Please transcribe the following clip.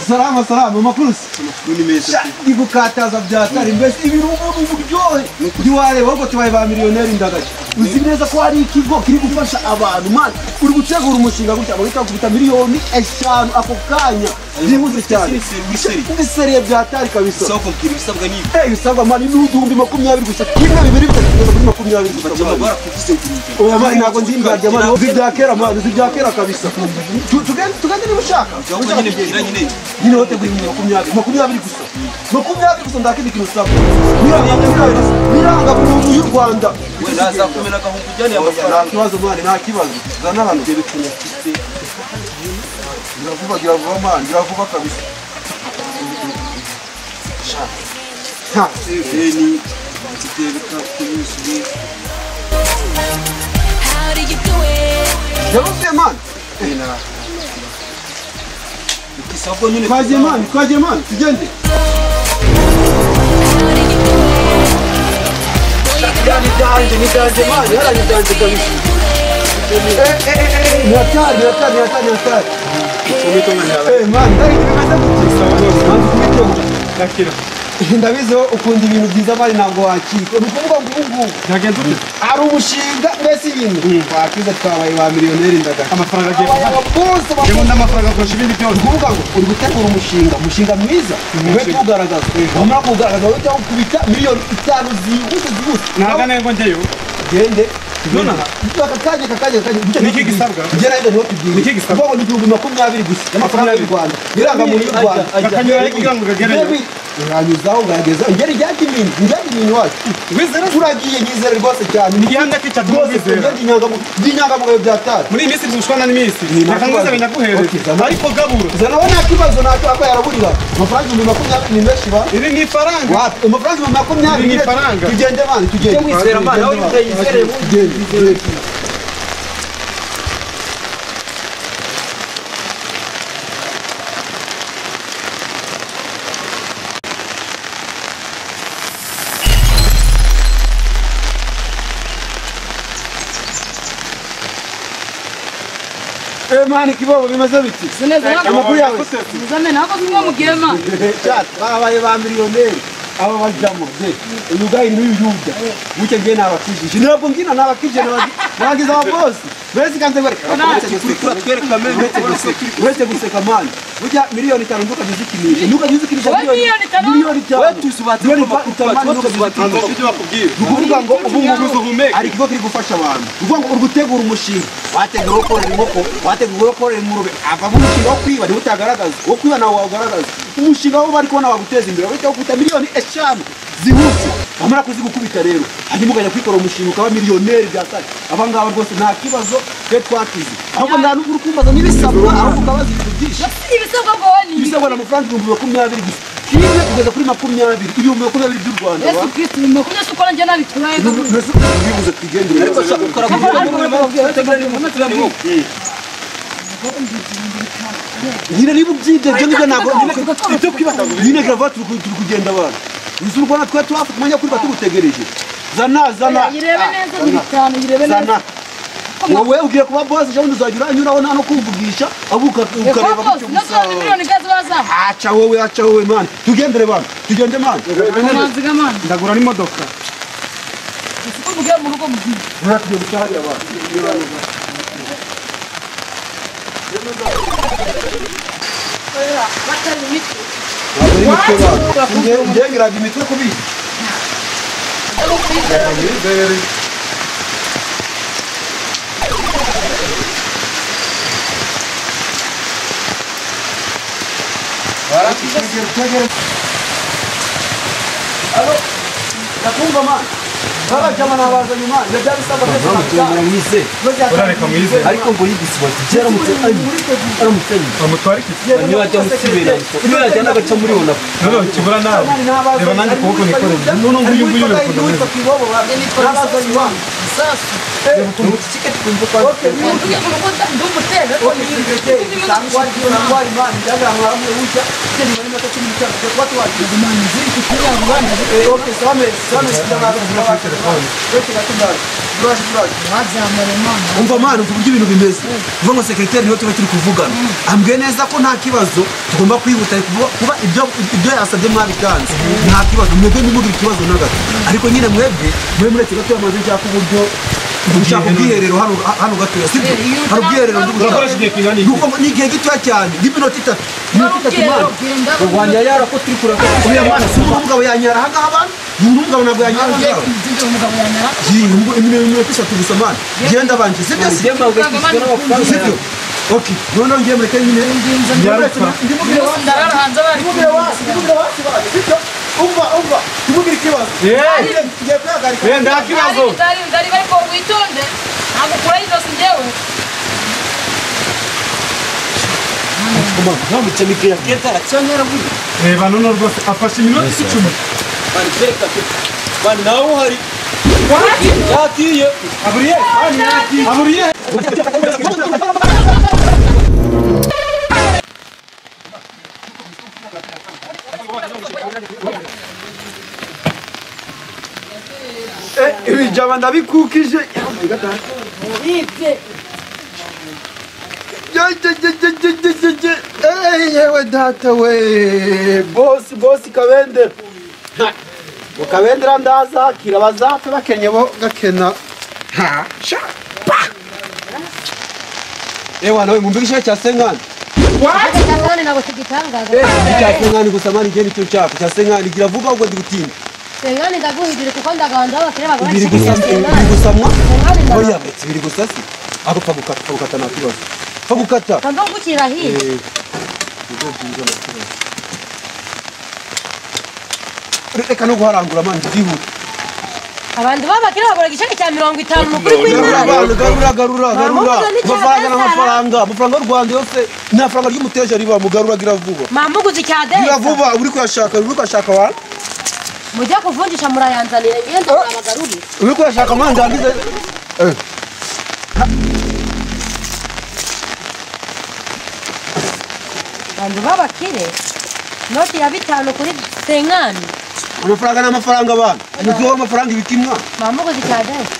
Salama salama makuru. Ni meza. Igukataza byatari mbese ibirungo mu buryohe. Ndiwareba ahubwo tubaye ba miliyoneri ndagaje. Uzi neza ko hari ikigo kiri gufasha abantu man. Uri gutegura umushinga gutya bagita kubita miliyoni 5 ako kanya. Byihuse cyane. Biseriye byatari kabisa. Soko kiri bisabwa ni. Bisabwa man n'udumbi 20 gusa. Kimwe bibiri bitatu kuri 20 gusa. Amabara kufise ukirika. Oya man nako ndimbarya man zibyakera man zibyakera kabisa. Tugende nimushaka. Nyine bwira nyine. Nyine wote kuri 20 gusa. 20 gusa ndakindi kintu sabo. Miranga mu y'u Rwanda. We naza kumena gahungu jyane amafaranga. Kibazo mwana nta kibazo. Zana hano bye bikunye. Gira vuba man, gira vuba kabisa. Ha, ni kiteka kunyusuye. How do you do it? Yarusiye man. Ena. Kisabwo nyine Kwaje man, tugende. Ni danje man, yara ni danje kabisa. Ni hatari. Man, ndari nimeza Nakira. ndabizi ukunda ibintu byiza bari ntabwo wakika ni ukuvuga ngo ubu Ntagenze ute? ari umushinga mbese ibintu twakize twabaye ba miliyoneri ndagaje Amafaranga agiye bose Yego n'amafaranga kurusha ibindi byose. ukuvuga ngo uri gutegura umushinga mwiza ube kuwugaragaza wamara kuwugaragaza ujya gukubita miliyoni 5 zihuse Ntaga nego njyeyo. gende Nona kakanya Niki gisabwa? gera inde no tubwire Niki gisabwa? ngo ni 20 gusa y'amafaranga y'u Rwanda biranga muri y'u Rwanda Akanyura ikigango kagerayo. uranyuzaho ngageza ngeri ryakimini wacu Wizera turagiye nyizere rwose cyane igihanda kica twizera. n'inyangamugayo byatari Muri iyi minsi dushwana n'iminsi. Nakanguze binyaguhereza. Ariko gaburo. zana wana kibazo nacyo ako yaraburira amafaranga 20 ni menshi ba Iri ni ifaranga. wapi amafaranga 20 ni ifaranga. tugende bana tugende wizera man aho yizere mani kibobo bimaze biti Sineza amakuru yawe Muzame nako mwe mugema. chat babaye ba miliyoneri aba bajamo uyu gayi n'uyu yuda buke ngiye nabakijije ntabwo ngina nabakije nabagize aba boss bese kanze bari twereka wese guseka mani burya miliyoni 5 ndukagizikinisha ndukagizikinisha Miliyoni 5. we tusubatse ukuvuga ngo ubu ari ikigo kiri gufasha abantu ukuvuga ngo uri gutegura umushinga wategura ukorera inkoko wategura ukorera ingurube avamo umushinga wo kwiba niba utagaragaza wo kwiba nawe wawugaragaza umushinga wo bari kubona waguteza imbere wahita kuta miliyoni 5 zihuse amara kuzigukubita rero hanyuma ukajya kwikora umushinga ukaba miliyoneri byatari abangaba rwose nta kibazo twe twakize ahubwo nta n'ubwo urukumbaza n'ibisabwa ahubwo ukabaza kugisha Ibisabwa boni. ibisabwa n'amafaranga 20 gusa kimwe kugeza kuri 20 ibihumbi 20 by'u Rwanda Yesu Kristo mukuye sukora njye nabituraye. bivuze twigendere ariko ukora nyine niba ubyibye byo nibyo ntabwo ibyo kwibata nyine gravate turi kugenda abantu uzi urwana twe turafite umwanya kuri batugutegereje zana Yirebe neza bitanu yirebe neza. wowe ugiye kuba boss ejo uzagira anyuraho nta no kumvugisha abuka ukareba Boss, nazo miliyoni gazi baza. acha wowe man tugendere bana tugende man Manziga man. Ndagura n'imodoka. Uko mugiye mu rugo mugiye. tugiye gutahira abantu Batari mitwe. ngengeraga imitwe kubika Alo, nakumva man. Baba jama nabaza nyuma, ndabya bisaba mwize Urareka mwize. ariko ngo yigisiba cyaramutse aramutse Bamutwara iki? niba ajya musibira niba ajya n'agaca muri ona None kibura nawe. Reba nanjye kuboko nikoreye. None nguyu nguyu uri kudameza. Nabaza nyuma. Sasu. Tiketi kumva kwa. Okay, ndumutega umva mwana uvuga ibintu bimeze uvuga ngo sekreteri niyo tuba turi kuvugana ambwiye neza ko nta kibazo tugomba kwihuta kuba ibyo yasabye mwabitanze nta kibazo mwebwe ntimugire ikibazo na gato ariko nyine mwebwe muretse gato yamaze nshaka uburyo ushaka ubwiherero hano gatoya sibyo hari ubwiherero ni igihe gitoya cyane n'iminota itatu mwana Wanyayara ko turi kuraka. uriya mwana si umugabo yanyara ahangaha abantu uyu mugabo ntabwo yanyara ahangaha iminota itatu gusa mwana genda banje sibyo Yemba ugashyizwe n'amafaranga. sibyo okay noneho ngiye mureke nyine ndarara hanze bari sibyo umva tumugire ikibazo ngiye kwihagarika nta kibazo ndari ariko witonde ntabwo ukuraho ijosi njyewe Ntamuce mikaya ketara cyangwa buri. reba none rwose afashe iminota 10 Bani beka. Bani nawe uhari. Yakiye. aburiye ibi jaba ndabikukije yewe data we bosi kabendera kabendera ndazakira bazapfa bakenye bo gakena ewa nawe mumbi gishe cya senkani Cyangwa ntabwo tugitangaza. cya senkani gusa mani ngeni cyo cyapa cya senkani gira vuba ubwo ndigutinda Sengani ndaguhidire kuko ndaganda abakire bagora biri gusamwa oya betse biri gusasi ako pagukata na kibazo pagukata Kamba gukira hiye. reka no guharangura mani byihuta Abantu babakire bagora igiceri cya 50 mukuri kw'Imana. garura amafaranga y'u Rwanda yose ni amafaranga ry'umuteja riba mugarura gira vuba Mamuguzi cya gira desa. vuba uri kuyashaka wa Mujya kuvunjisha murayanzanire ngende abagaruri. uri kuyashaka manje angize Abantu babakire noti ya 5 kuri Sengani. amafaranga n'amafaranga abana umuzi w'amafaranga ibitimwa Mamuguzi cya desa.